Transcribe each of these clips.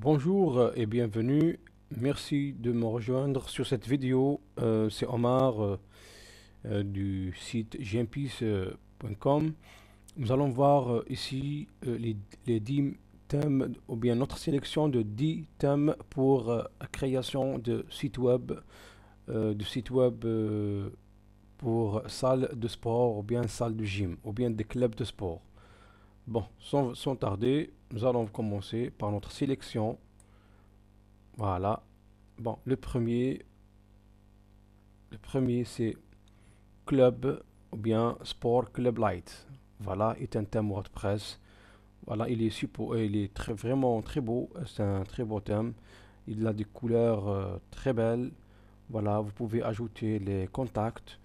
Bonjour et bienvenue. Merci de me rejoindre sur cette vidéo. C'est Omar du site gmpeace.com. Nous allons voir ici les 10 thèmes ou bien notre sélection de 10 thèmes pour la création de sites web, pour salle de sport ou bien salle de gym ou bien des clubs de sport. Bon, sans tarder, nous allons commencer par notre sélection. Voilà. Bon, le premier c'est club ou bien sport club light. Voilà, est un thème WordPress. Voilà, il est vraiment très beau. C'est un très beau thème. Il a des couleurs très belles. Voilà, vous pouvez ajouter les contacts,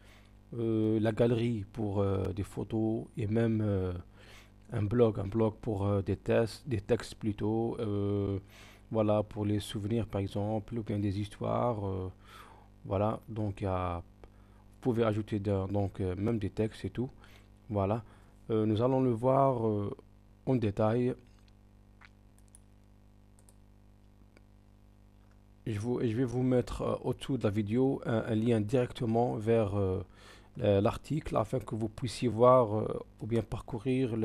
la galerie pour des photos et même un blog pour des textes plutôt. Voilà, pour les souvenirs par exemple, ou bien des histoires. Voilà, donc vous pouvez ajouter même des textes et tout. Voilà. Nous allons le voir en détail. Je vais vous mettre au-dessous de la vidéo un lien directement vers l'article afin que vous puissiez voir ou bien parcourir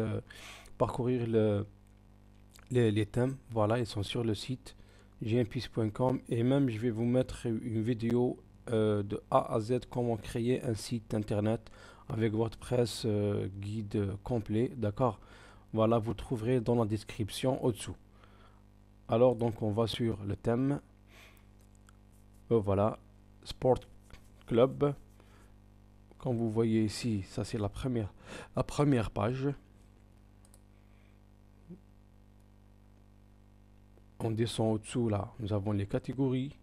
les thèmes. Voilà, ils sont sur le site gmpeace.com et même je vais vous mettre une vidéo de A à Z comment créer un site internet avec WordPress guide complet. D'accord? Voilà, vous trouverez dans la description au-dessous. Alors donc on va sur le thème. Voilà, Sport Club. Comme vous voyez ici, ça c'est la première page. On descend au-dessous là, nous avons les catégories.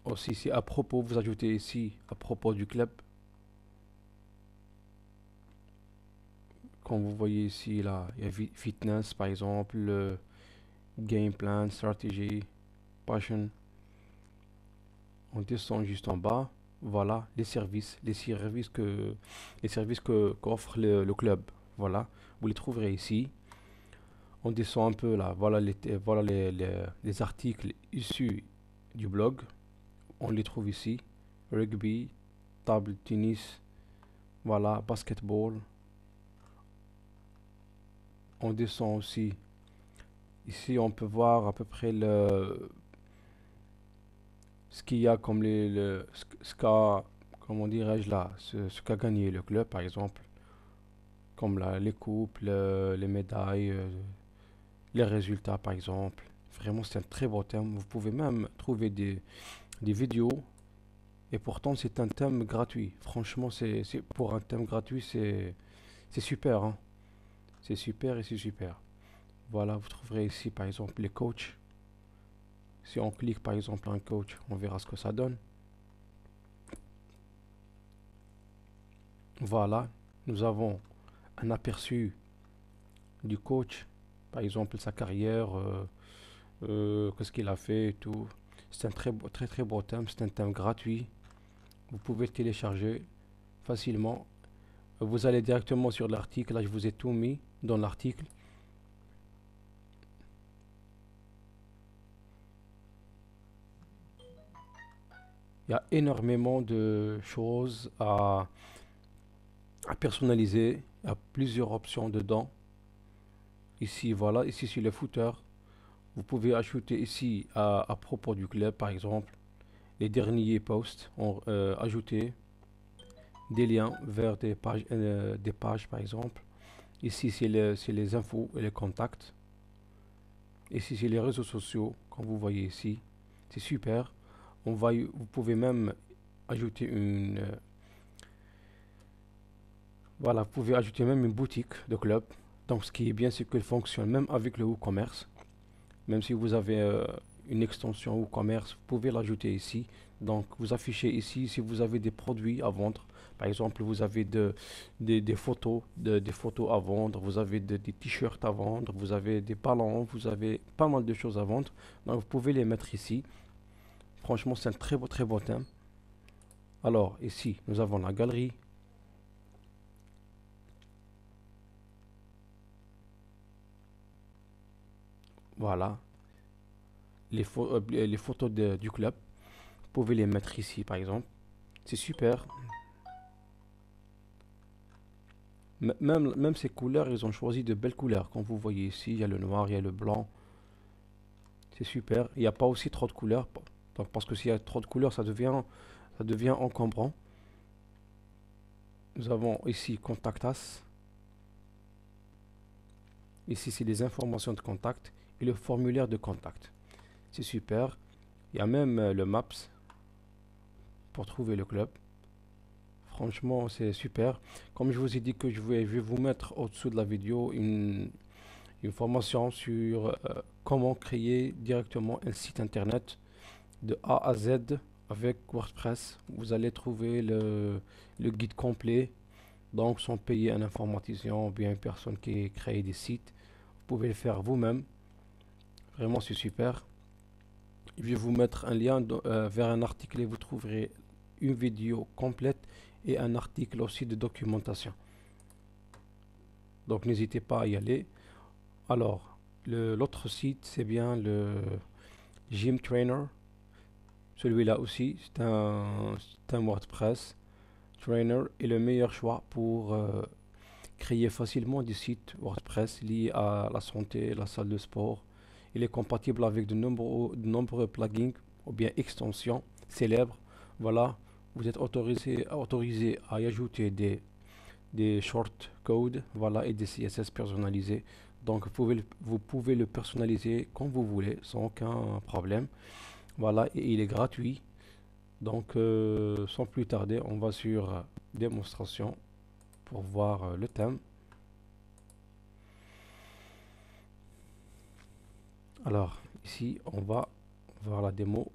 Aussi, c'est à propos, vous ajoutez ici à propos du club. Comme vous voyez ici, là, il y a fitness par exemple, game plan, stratégie, passion. On descend juste en bas. Voilà, les services qu'offre le club. Voilà, vous les trouverez ici. On descend un peu là. Voilà les articles issus du blog. On les trouve ici. Rugby, table tennis, voilà, basketball. On descend aussi. Ici, on peut voir à peu près ce qu'il y a comme comment dirais-je là, ce qu'a gagné le club, par exemple, comme les coupes, les médailles, les résultats, par exemple. Vraiment, c'est un très beau thème. Vous pouvez même trouver des vidéos. Et pourtant, c'est un thème gratuit. Franchement, pour un thème gratuit, c'est super, hein. C'est super et c'est super. Voilà, vous trouverez ici, par exemple, les coachs. Si on clique, par exemple, un coach, on verra ce que ça donne. Voilà, nous avons un aperçu du coach, par exemple, sa carrière, qu'est-ce qu'il a fait et tout. C'est un très très beau thème, c'est un thème gratuit. Vous pouvez le télécharger facilement. Vous allez directement sur l'article, là je vous ai tout mis dans l'article. Il y a énormément de choses à personnaliser. Il y a plusieurs options dedans. Ici, voilà, ici sur le footer, vous pouvez ajouter ici à propos du club, par exemple, les derniers posts, ajouter des liens vers des pages, par exemple. Ici, c'est les infos et les contacts. Ici, c'est les réseaux sociaux, comme vous voyez ici. C'est super. Vous pouvez même ajouter voilà, vous pouvez ajouter même une boutique de club. Donc, ce qui est bien, c'est qu'elle fonctionne même avec le WooCommerce. Même si vous avez une extension WooCommerce, vous pouvez l'ajouter ici. Donc, vous affichez ici si vous avez des produits à vendre. Par exemple, vous avez des photos, des photos à vendre, vous avez des t-shirts à vendre, vous avez des ballons, vous avez pas mal de choses à vendre. Donc, vous pouvez les mettre ici. Franchement, c'est un très beau thème. Alors, ici, nous avons la galerie. Voilà, les photos du club. Vous pouvez les mettre ici, par exemple. C'est super. Même ces couleurs, ils ont choisi de belles couleurs. Comme vous voyez ici, il y a le noir, il y a le blanc. C'est super. Il n'y a pas aussi trop de couleurs. Donc, parce que s'il y a trop de couleurs, ça devient encombrant. Nous avons ici Contact Us. Ici, c'est les informations de contact et le formulaire de contact. C'est super. Il y a même le Maps pour trouver le club. Franchement, c'est super. Comme je vous ai dit que je vais vous mettre au-dessous de la vidéo une formation sur comment créer directement un site internet de A à Z avec WordPress. Vous allez trouver le guide complet. Donc, sans payer un informaticien ou bien une personne qui crée des sites, vous pouvez le faire vous-même. Vraiment, c'est super. Je vais vous mettre un lien vers un article et vous trouverez une vidéo complète et un article aussi de documentation. Donc, n'hésitez pas à y aller. Alors, l'autre site, c'est bien le Gym Trainer. Celui-là aussi, c'est un WordPress. Trainer est le meilleur choix pour créer facilement des sites WordPress liés à la santé, la salle de sport. Il est compatible avec de nombreux plugins ou bien extensions célèbres. Voilà, vous êtes autorisé à y ajouter des short codes, voilà, et des CSS personnalisés. Donc vous pouvez le personnaliser comme vous voulez sans aucun problème. Voilà, et il est gratuit. Donc sans plus tarder, on va sur démonstration pour voir le thème. Alors ici, on va voir la démo.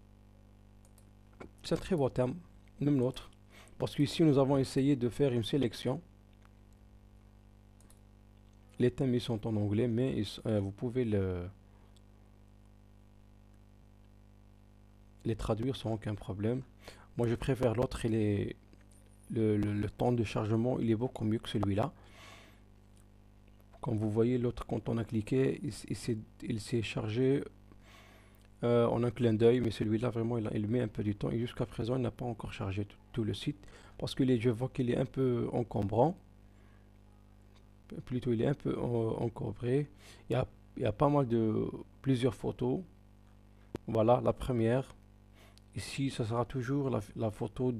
C'est un très beau thème, même l'autre. Parce qu'ici, nous avons essayé de faire une sélection. Les thèmes ils sont en anglais, mais vous pouvez les traduire sans aucun problème. Moi, je préfère l'autre. Le temps de chargement, il est beaucoup mieux que celui-là. Comme vous voyez, l'autre, quand on a cliqué, il s'est chargé en un clin d'œil, mais celui-là, vraiment, il met un peu du temps. Et jusqu'à présent, il n'a pas encore chargé tout le site. Parce que je vois qu'il est un peu encombrant. Plutôt, il est un peu encombré. Il y a, il y a pas mal plusieurs photos. Voilà, la première. Ici, ça sera toujours la photo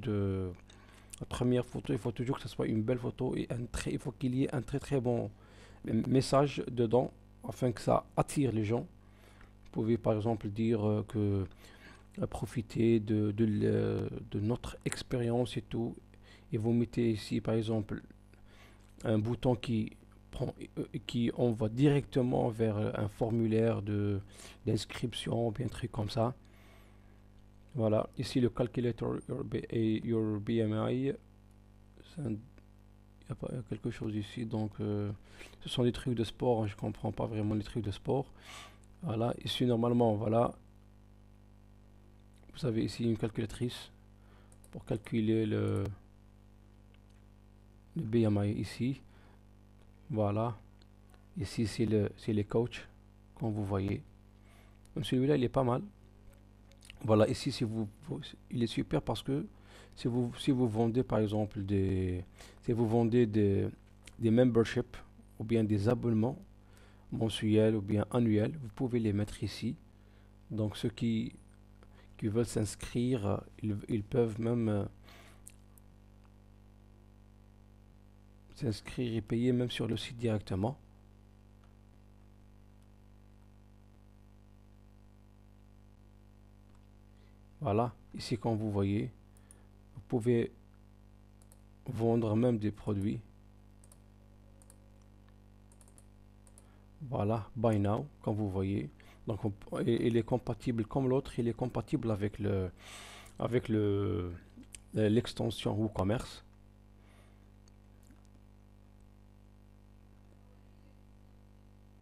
la première photo. Il faut toujours que ce soit une belle photo et il faut qu'il y ait un très très bon message dedans afin que ça attire les gens. Vous pouvez par exemple dire que profiter de notre expérience et tout. Et vous mettez ici par exemple un bouton qui envoie directement vers un formulaire d'inscription ou bien un truc comme ça. Voilà, ici le calculator your BMI. Il y a quelque chose ici, donc ce sont des trucs de sport, hein, je comprends pas vraiment les trucs de sport. Voilà, ici normalement, voilà, vous avez ici une calculatrice pour calculer le BMI ici. Voilà, ici c'est les coachs, comme vous voyez. Même celui-là, il est pas mal. Voilà, ici il est super parce que si vous vendez par exemple si vous vendez des memberships ou bien des abonnements mensuels ou bien annuels, vous pouvez les mettre ici. Donc ceux qui veulent s'inscrire, ils peuvent même s'inscrire et payer même sur le site directement. Voilà, ici comme vous voyez, vous pouvez vendre même des produits. Voilà, Buy Now, comme vous voyez. Donc il est compatible comme l'autre, il est compatible avec l'extension WooCommerce.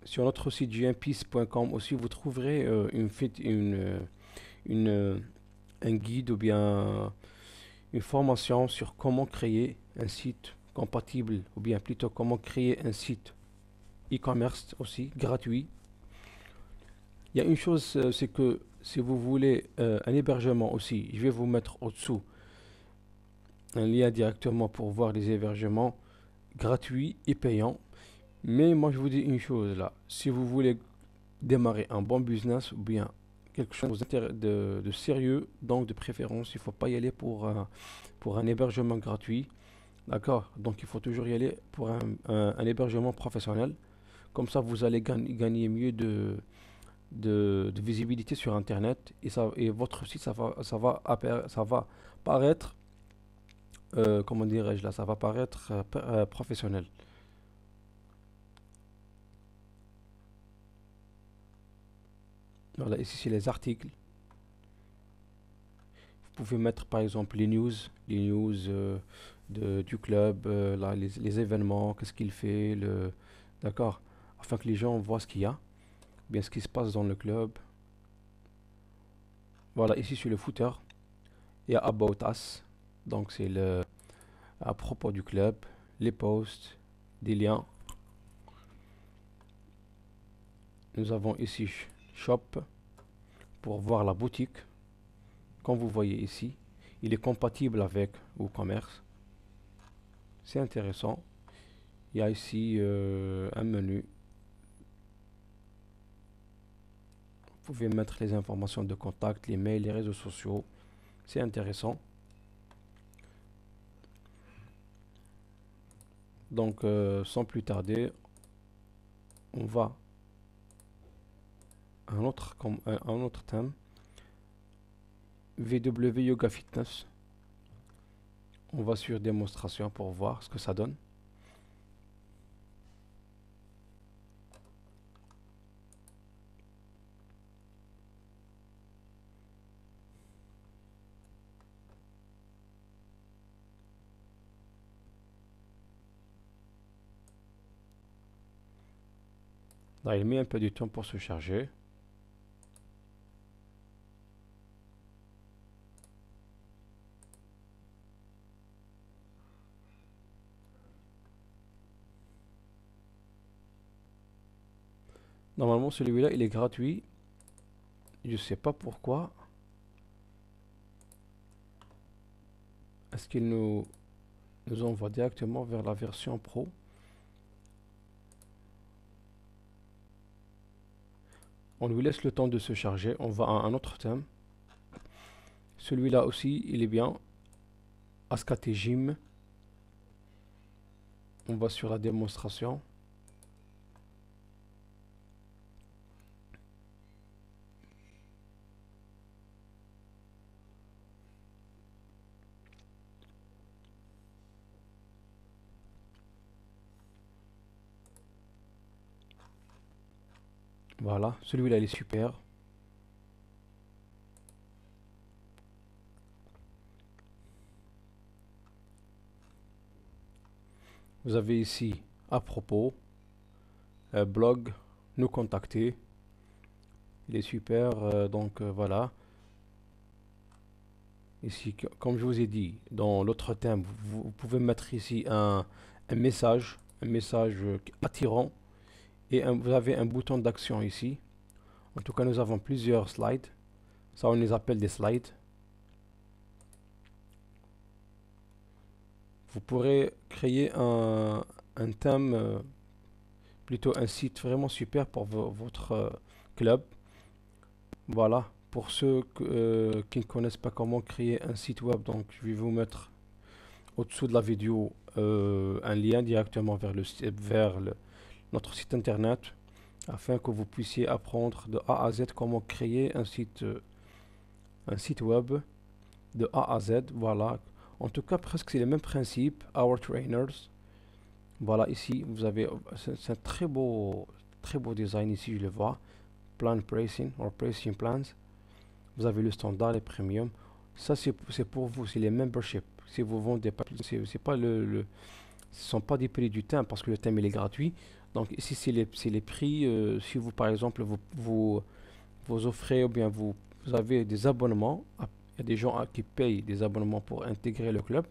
Sur notre site jmpiece.com aussi, vous trouverez une, un guide ou bien une formation sur comment créer un site compatible ou bien plutôt comment créer un site e-commerce aussi gratuit. Il y a une chose, c'est que si vous voulez un hébergement aussi, je vais vous mettre au-dessous un lien directement pour voir les hébergements gratuits et payants. Mais moi, je vous dis une chose là, si vous voulez démarrer un bon business ou bien quelque chose de sérieux, donc de préférence, il ne faut pas y aller pour un hébergement gratuit. D'accord? Donc il faut toujours y aller pour un hébergement professionnel. Comme ça, vous allez gagner mieux de visibilité sur Internet et votre site, ça va paraître, comment dirais-je là, ça va paraître professionnel. Voilà, ici c'est les articles. Vous pouvez mettre par exemple les news du club, là, les événements, qu'est-ce qu'il fait, d'accord, afin que les gens voient ce qu'il y a, bien ce qui se passe dans le club. Voilà, ici sur le footer, il y a About Us, donc c'est le à propos du club, les posts, des liens. Nous avons ici Shop pour voir la boutique. Comme vous voyez ici, il est compatible avec WooCommerce. C'est intéressant. Il y a ici un menu. Vous pouvez mettre les informations de contact, les mails, les réseaux sociaux. C'est intéressant. Donc, sans plus tarder, on va à un autre thème. VW Yoga Fitness. On va sur démonstration pour voir ce que ça donne. Là, il met un peu de temps pour se charger. Normalement, celui-là, il est gratuit. Je sais pas pourquoi. Est-ce qu'il nous envoie directement vers la version pro? On lui laisse le temps de se charger. On va à un autre thème. Celui-là aussi, il est bien. Ascate Gym. On va sur la démonstration. Voilà, celui-là, il est super. Vous avez ici, à propos, blog, nous contacter. Il est super, donc voilà. Ici, comme je vous ai dit, dans l'autre thème, vous pouvez mettre ici un message attirant, et vous avez un bouton d'action ici. En tout cas, nous avons plusieurs slides. Ça, on les appelle des slides. Vous pourrez créer un thème, plutôt un site vraiment super pour votre club. Voilà, pour ceux qui ne connaissent pas comment créer un site web, donc je vais vous mettre au-dessous de la vidéo un lien directement vers notre site internet afin que vous puissiez apprendre de A à Z comment créer un site web de A à Z. Voilà, en tout cas presque c'est le même principe. Our Trainers. Voilà, ici vous avez, c'est un très beau design ici, je le vois. Plan Pricing or Pricing Plans. Vous avez le standard et premium. Ça c'est pour vous, c'est les memberships. Si vous vendez pas, c'est pas ce sont pas des prix du thème parce que le thème il est gratuit. Donc ici c'est les prix. Si vous par exemple vous offrez ou bien vous avez des abonnements, il y a des gens qui payent des abonnements pour intégrer le club.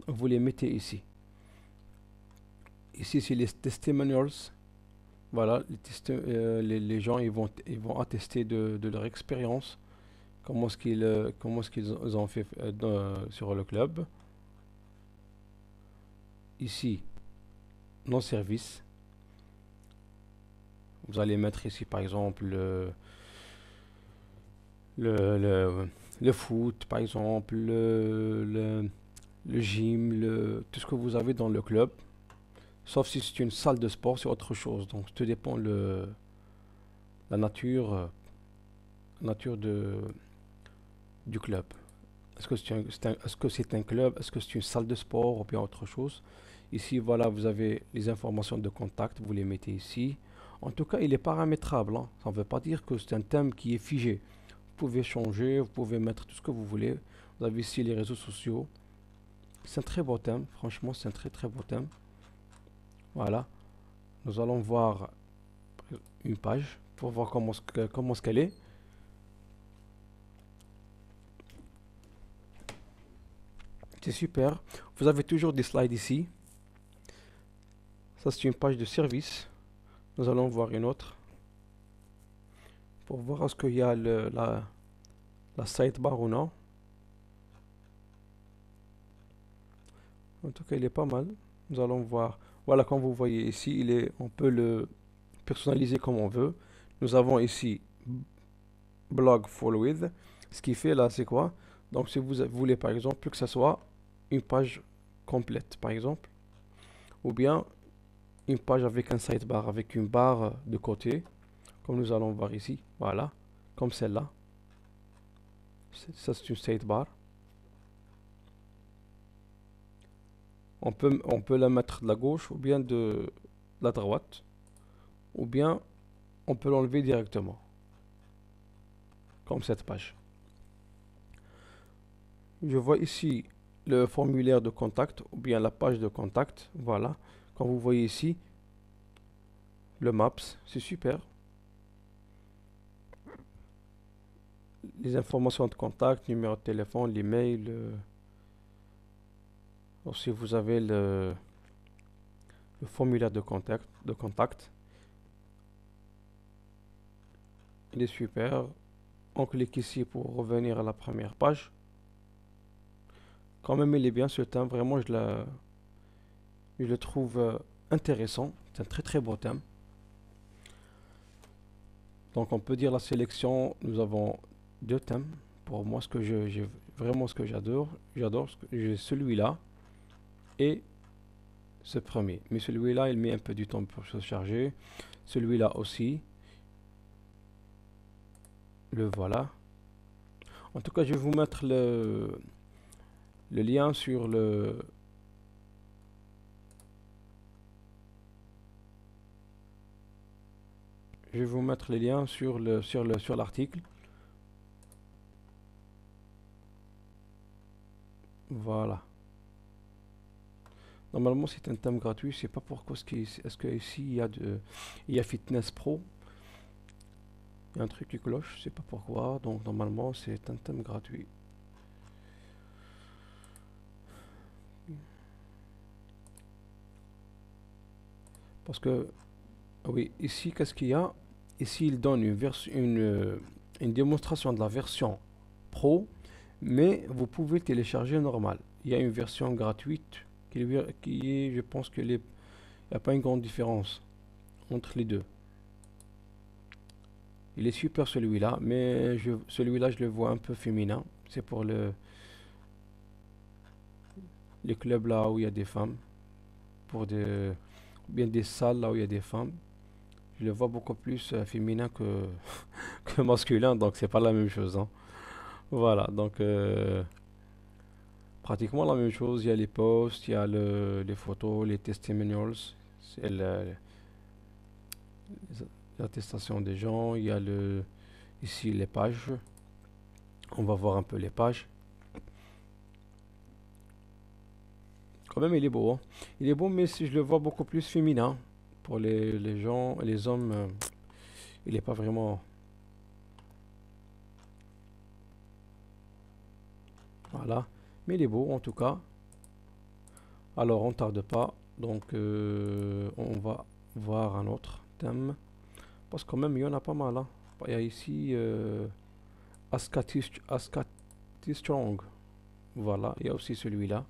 Vous les mettez ici. Ici c'est les testimonials. Voilà, les gens ils vont attester de leur expérience, comment est-ce qu'ils ont fait sur le club. Ici, nos services. Vous allez mettre ici par exemple le, le, le foot, par exemple, le gym, tout ce que vous avez dans le club. Sauf si c'est une salle de sport, c'est autre chose. Donc, tout dépend la nature du club. Est-ce que est-ce que c'est un club? Est-ce que c'est une salle de sport ou bien autre chose? Ici, voilà, vous avez les informations de contact, vous les mettez ici. En tout cas, il est paramétrable, hein. Ça ne veut pas dire que c'est un thème qui est figé. Vous pouvez changer, vous pouvez mettre tout ce que vous voulez. Vous avez ici les réseaux sociaux. C'est un très beau thème, franchement, c'est un très très beau thème. Voilà, nous allons voir une page pour voir comment ce qu'elle est. C'est super. Vous avez toujours des slides ici. Ça, c'est une page de service. Nous allons voir une autre pour voir est-ce qu'il y a la sidebar ou non. En tout cas, il est pas mal. Nous allons voir. Voilà, comme vous voyez ici, on peut le personnaliser comme on veut. Nous avons ici blog full with. Ce qui fait là, c'est quoi? Donc, si vous voulez par exemple que ça soit une page complète, par exemple, ou bien une page avec un sidebar, avec une barre de côté, comme nous allons voir ici. Voilà, comme celle-là. Ça, c'est une sidebar. On peut la mettre de la gauche ou bien de la droite, ou bien on peut l'enlever directement, comme cette page. Je vois ici le formulaire de contact ou bien la page de contact. Voilà, quand vous voyez ici le Maps, c'est super. Les informations de contact, numéro de téléphone, l'email. Si vous avez le formulaire de contact, il est super. On clique ici pour revenir à la première page. Quand même, il est bien ce thème. Vraiment, je le trouve intéressant. C'est un très très beau thème. Donc, on peut dire la sélection. Nous avons deux thèmes. Pour moi, vraiment ce que j'adore, j'ai celui-là et ce premier. Mais celui-là, il met un peu du temps pour se charger. Celui-là aussi. Le voilà. En tout cas, je vais vous mettre le lien sur je vais vous mettre les liens sur l'article. Voilà. Normalement, c'est un thème gratuit. Je sais pas pourquoi est-ce que ici il y a Fitness Pro. Il y a un truc qui cloche, je sais pas pourquoi. Donc normalement, c'est un thème gratuit. Parce que oui, ici, qu'est-ce qu'il y a? Ici, il donne une démonstration de la version Pro, mais vous pouvez télécharger normal. Il y a une version gratuite qui est, je pense qu'il n'y a pas une grande différence entre les deux. Il est super celui-là, mais celui-là, je le vois un peu féminin. C'est pour les clubs là où il y a des femmes, bien des salles là où il y a des femmes. Je le vois beaucoup plus féminin que masculin, donc c'est pas la même chose, hein. Voilà, donc pratiquement la même chose. Il y a les posts, il y a les photos, les testimonials, c'est l'attestation des gens. Il y a ici les pages. On va voir un peu les pages. Quand même, il est beau, hein. Il est beau, mais si je le vois beaucoup plus féminin. Pour les gens, les hommes, il n'est pas vraiment. Voilà. Mais il est beau en tout cas. Alors on tarde pas. Donc on va voir un autre thème. Parce que quand même, il y en a pas mal, hein. Il y a ici Ascati Strong. Voilà, il y a aussi celui-là.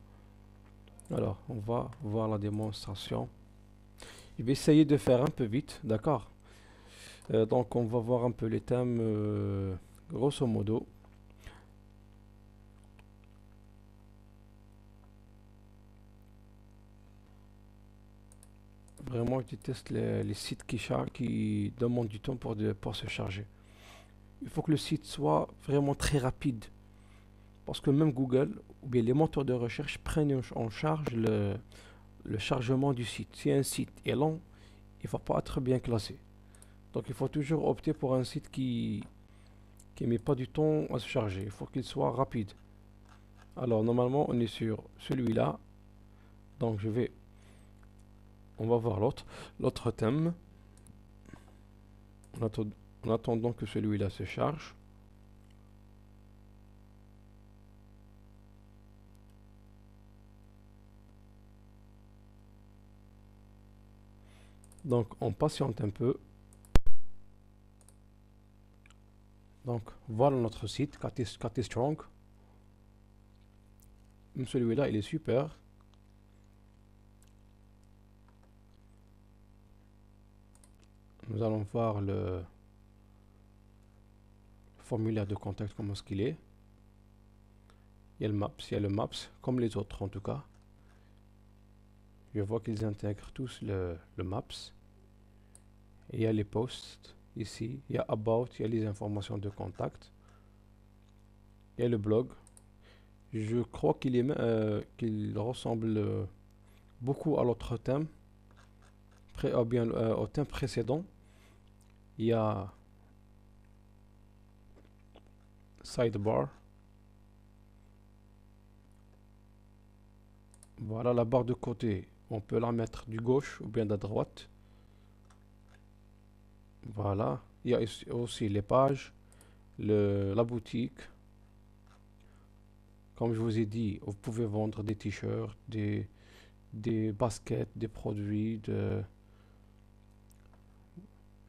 Alors, on va voir la démonstration. Je vais essayer de faire un peu vite, d'accord? Donc, on va voir un peu les thèmes, grosso modo. Vraiment, je déteste les sites qui demandent du temps pour se charger. Il faut que le site soit vraiment très rapide. Parce que même Google, ou bien les moteurs de recherche prennent en charge le chargement du site. Si un site est lent, il ne va pas être bien classé. Donc il faut toujours opter pour un site qui met pas du temps à se charger. Il faut qu'il soit rapide. Alors normalement on est sur celui-là. Donc on va voir l'autre thème. En en attendant que celui-là se charge. Donc on patiente un peu. Donc voilà notre site, Cathy Strong. Même celui-là, il est super. Nous allons voir le formulaire de contact, comment est-ce qu'il est. Il y a le Maps, comme les autres en tout cas. Je vois qu'ils intègrent tous le Maps. Et il y a les posts ici. Il y a About, il y a les informations de contact. Il y a le blog. Je crois qu'il ressemble beaucoup à l'autre thème, bien au thème précédent. Il y a Sidebar. Voilà la barre de côté. On peut la mettre du gauche ou bien de droite. Voilà. Il y a aussi les pages, la boutique. Comme je vous ai dit, vous pouvez vendre des t-shirts, des baskets, des produits, il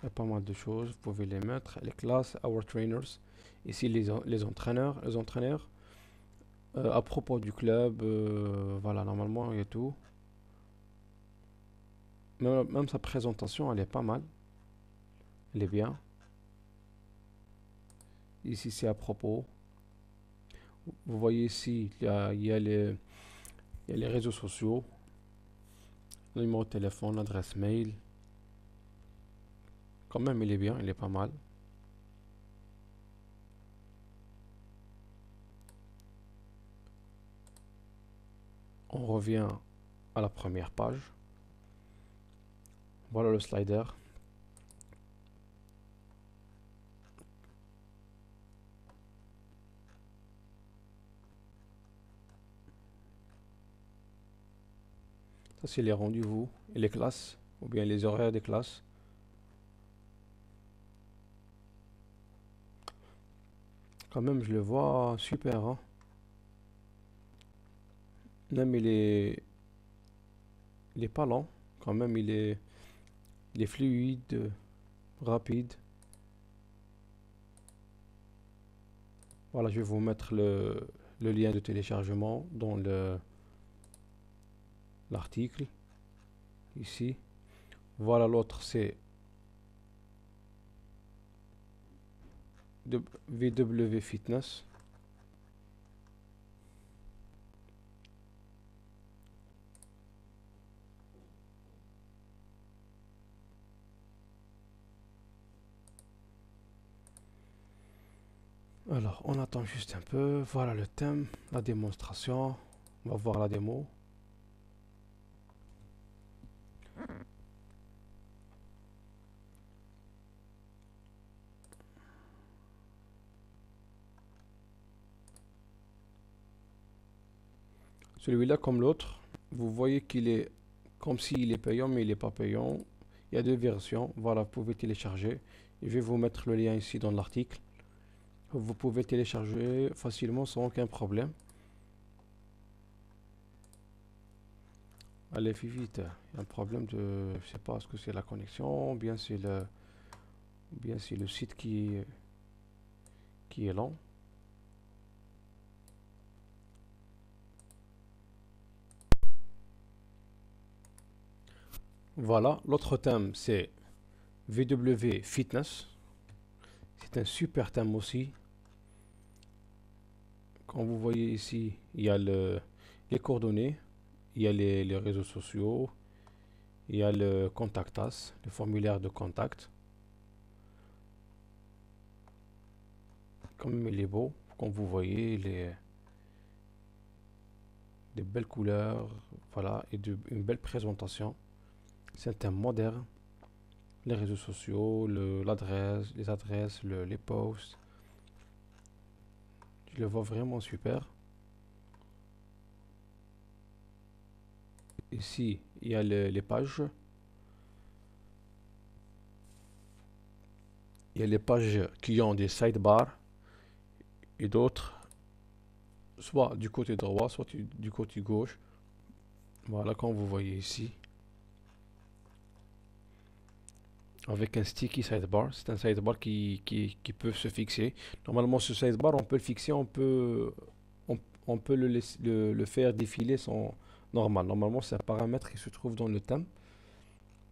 y a pas mal de choses. Vous pouvez les mettre. Les classes, Our Trainers. Ici, les entraîneurs. À propos du club, voilà, normalement, il y a tout. Même sa présentation, elle est pas mal. Elle est bien. Ici, c'est à propos. Vous voyez ici, il y a les réseaux sociaux, le numéro de téléphone, l'adresse mail. Quand même, il est bien, il est pas mal. On revient à la première page. Voilà le slider. Ça, c'est les rendez-vous et les classes, ou bien les horaires des classes. Quand même, je le vois super, hein. Même il est pas lent. Quand même, il est fluide, rapide. Voilà, je vais vous mettre le lien de téléchargement dans l'article. Ici. Voilà, l'autre, c'est VW Fitness. Alors, on attend juste un peu. Voilà le thème, la démonstration. On va voir la démo. Celui-là, comme l'autre, vous voyez qu'il est comme s'il est payant, mais il n'est pas payant. Il y a deux versions. Voilà, vous pouvez télécharger. Je vais vous mettre le lien ici dans l'article. Vous pouvez télécharger facilement sans aucun problème. Allez, vite. Il y a un problème de... Je sais pas, est-ce que c'est la connexion, ou bien c'est le site qui est lent. Voilà, l'autre thème, c'est VW Fitness. C'est un super thème aussi. Comme vous voyez ici, il y a les coordonnées, il y a les réseaux sociaux, il y a le contact us, le formulaire de contact. Comme il est beau, comme vous voyez, des belles couleurs, voilà, et une belle présentation. C'est un thème moderne. Les réseaux sociaux, l'adresse, les adresses, les posts. Je le vois vraiment super. Ici, il y a les pages. Il y a les pages qui ont des sidebars et d'autres, soit du côté droit, soit du côté gauche. Voilà, comme vous voyez ici. Avec un sticky sidebar. C'est un sidebar qui peut se fixer. Normalement, ce sidebar, on peut le fixer, on, on peut le faire défiler sans normal. Normalement, c'est un paramètre qui se trouve dans le thème.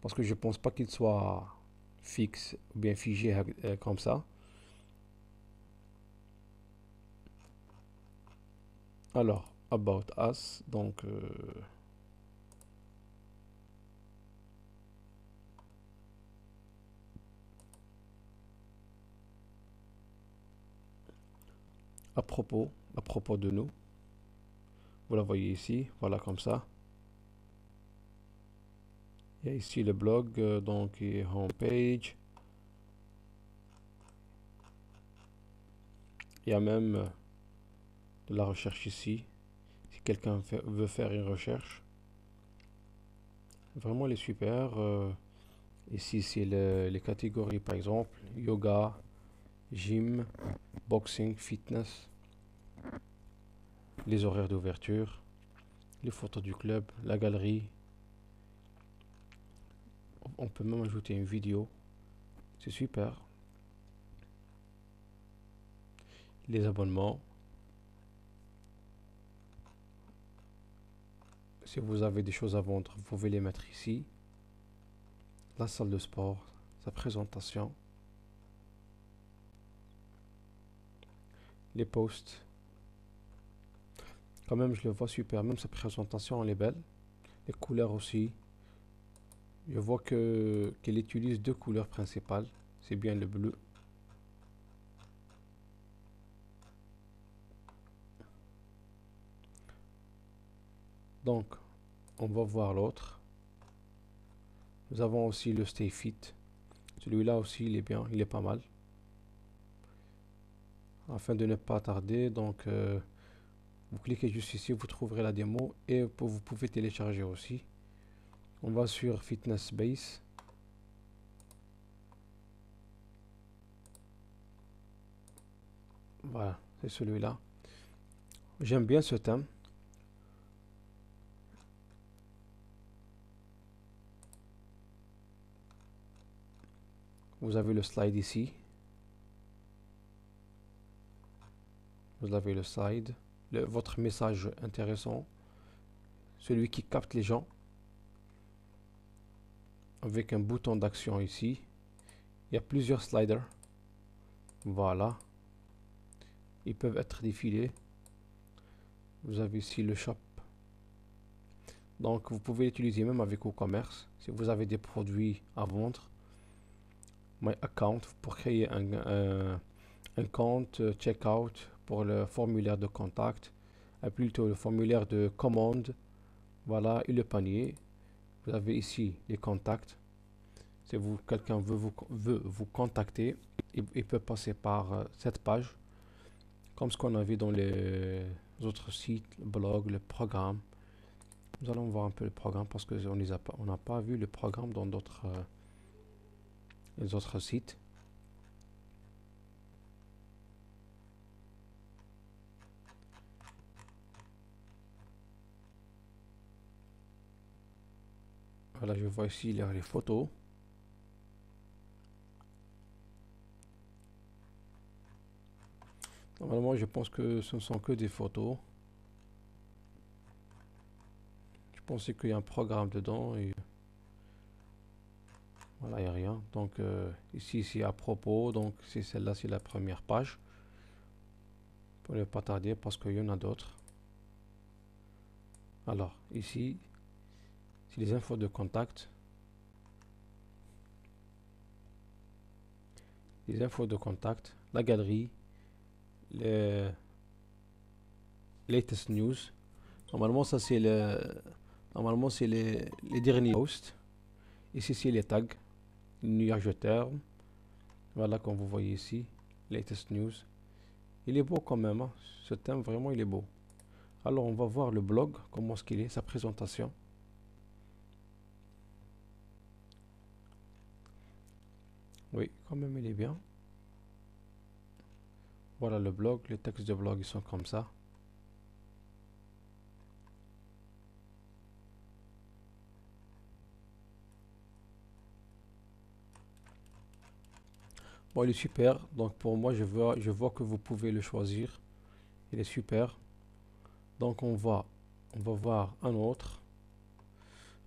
Parce que je pense pas qu'il soit fixe ou bien figé comme ça. Alors, About Us, donc à propos de nous. Vous la voyez ici, voilà comme ça. Il y a ici le blog, donc et homepage. Il y a même de la recherche ici, si quelqu'un veut faire une recherche. Vraiment, elle est super. Ici, c'est les catégories, par exemple, yoga, gym, boxing, fitness, les horaires d'ouverture, les photos du club, la galerie. On peut même ajouter une vidéo. C'est super. Les abonnements. Si vous avez des choses à vendre, vous pouvez les mettre ici. La salle de sport, sa présentation, les posts. Quand même, je le vois super. Même sa présentation, elle est belle. Les couleurs aussi. Je vois qu'elle utilise deux couleurs principales. C'est bien le bleu. Donc, on va voir l'autre. Nous avons aussi le Stay Fit. Celui-là aussi, il est bien, il est pas mal. Afin de ne pas tarder, donc vous cliquez juste ici, vous trouverez la démo et vous pouvez télécharger aussi. On va sur Fitness Base. Voilà, c'est celui-là. J'aime bien ce thème. Vous avez le slide ici. Vous avez le slide. Votre message intéressant. Celui qui capte les gens. Avec un bouton d'action ici. Il y a plusieurs sliders. Voilà. Ils peuvent être défilés. Vous avez ici le shop. Donc vous pouvez l'utiliser même avec WooCommerce. Si vous avez des produits à vendre. My Account pour créer un compte checkout pour le formulaire de contact, plutôt le formulaire de commande, voilà, et le panier. Vous avez ici les contacts. Si quelqu'un veut vous contacter, il peut passer par cette page, comme ce qu'on a vu dans les autres sites, le blog, le programme. Nous allons voir un peu le programme parce que on n'a pas vu le programme dans les autres sites. Voilà, je vois ici les photos. Normalement, je pense que ce ne sont que des photos. Je pensais qu'il y a un programme dedans et voilà, il n'y a rien. Donc ici, c'est à propos. Donc c'est celle-là, c'est la première page. Pour ne pas tarder parce qu'il y en a d'autres. Alors ici, c'est les infos de contact. Les infos de contact, la galerie, les latest news. Normalement, ça c'est normalement c'est les derniers posts. Ici, c'est les tags, nuages de terme. Voilà, comme vous voyez ici, latest news. Il est beau quand même, hein. Ce thème, vraiment, il est beau. Alors, on va voir le blog, comment est-ce qu'il est, sa présentation. Oui, quand même, il est bien. Voilà le blog, les textes de blog, ils sont comme ça. Bon, il est super. Donc, pour moi, je vois que vous pouvez le choisir. Il est super. Donc, on va voir un autre.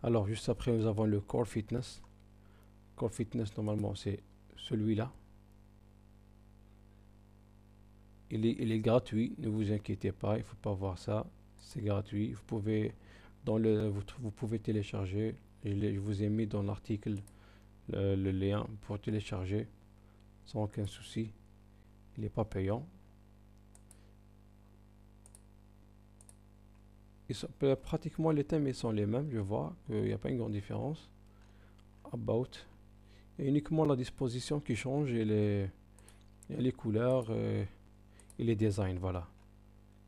Alors, juste après, nous avons le Core Fitness. Core Fitness, normalement, c'est celui-là. Il est gratuit, ne vous inquiétez pas, il ne faut pas voir ça. C'est gratuit. Vous pouvez, vous pouvez télécharger. Je vous ai mis dans l'article le lien pour télécharger sans aucun souci. Il n'est pas payant. Pratiquement les thèmes ils sont les mêmes, je vois qu'il n'y a pas une grande différence. About. Il y a uniquement la disposition qui change et les couleurs et les designs, voilà.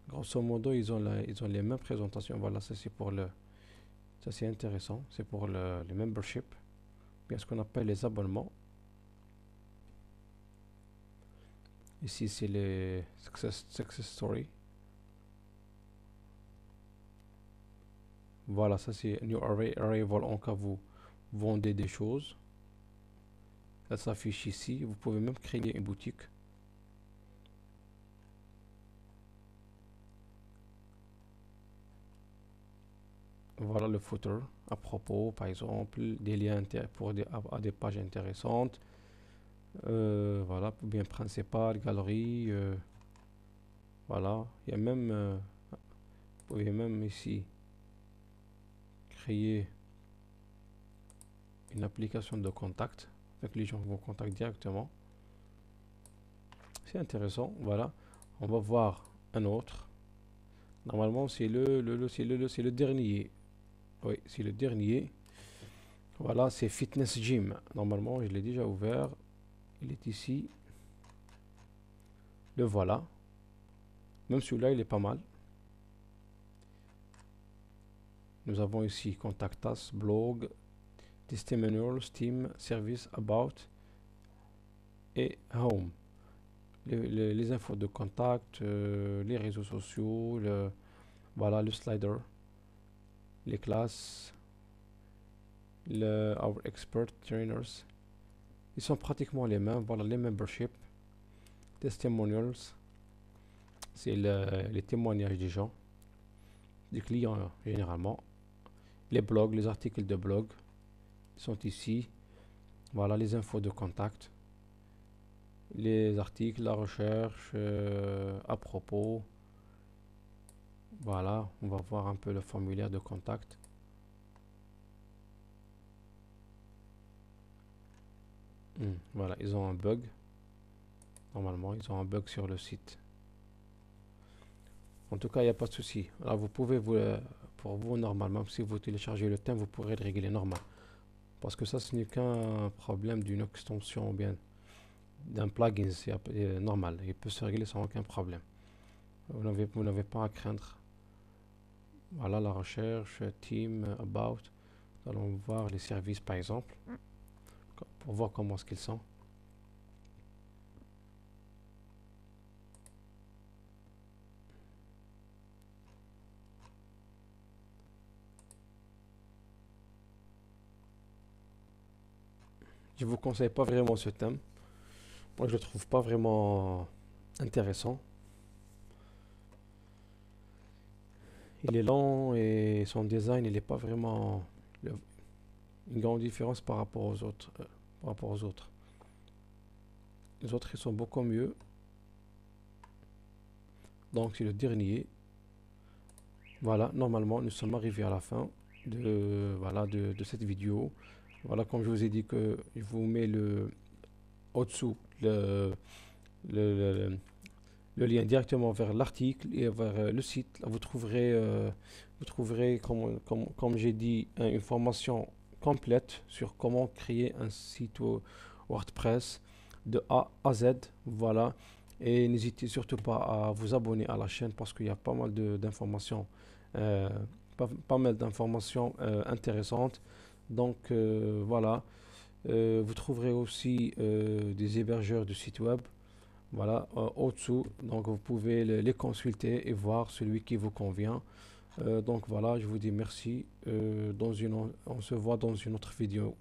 Grosso modo, ils ont les mêmes présentations. Voilà, ça c'est pour ça c'est intéressant. C'est pour les membership, bien ce qu'on appelle les abonnements. Ici c'est les success story. Voilà, ça c'est New Arrival en cas vous vendez des choses. Ça s'affiche ici. Vous pouvez même créer une boutique. Voilà le footer à propos, par exemple, des liens pour à des pages intéressantes. Voilà, bien principal, galerie. Voilà, il y a même, vous pouvez même ici créer une application de contact avec les gens qui vous contactent directement. C'est intéressant. Voilà, on va voir un autre. Normalement, c'est c'est le dernier. Oui, c'est le dernier. Voilà, c'est Fitness Gym. Normalement, je l'ai déjà ouvert. Il est ici. Le voilà. Même celui-là, il est pas mal. Nous avons ici Contact Us, Blog, Testimonials, Team, Service, About et Home. Les infos de contact, les réseaux sociaux, voilà le slider, les classes, our expert trainers. Ils sont pratiquement les mêmes. Voilà les memberships, testimonials, c'est les témoignages des gens, des clients généralement. Les blogs, les articles de blog sont ici. Voilà les infos de contact, les articles, la recherche à propos. Voilà, on va voir un peu le formulaire de contact. Voilà, ils ont un bug. Normalement, ils ont un bug sur le site. En tout cas, il n'y a pas de souci. Alors, vous pouvez pour vous, normalement, si vous téléchargez le thème, vous pourrez le régler normal. Parce que ça, ce n'est qu'un problème d'une extension ou bien d'un plugin. C'est normal. Il peut se régler sans aucun problème. Vous n'avez pas à craindre. Voilà la recherche, team, about. Nous allons voir les services, par exemple, pour voir comment est-ce qu'ils sont. Je vous conseille pas vraiment ce thème. Moi, je le trouve pas vraiment intéressant. Il est lent et son design, il n'est pas vraiment une grande différence par rapport aux autres. Par rapport aux autres. Les autres, ils sont beaucoup mieux. Donc, c'est le dernier. Voilà, normalement, nous sommes arrivés à la fin voilà, de cette vidéo. Voilà, comme je vous ai dit que je vous mets au-dessous le, le lien directement vers l'article et vers le site. Là, vous trouverez comme j'ai dit, une formation complète sur comment créer un site WordPress de A à Z. Voilà. Et n'hésitez surtout pas à vous abonner à la chaîne parce qu'il y a pas mal d'informations, euh, pas mal d'informations intéressantes. Donc voilà. Vous trouverez aussi des hébergeurs de sites web. Voilà, au-dessous. Donc vous pouvez les consulter et voir celui qui vous convient. Donc voilà, je vous dis merci. On se voit dans une autre vidéo.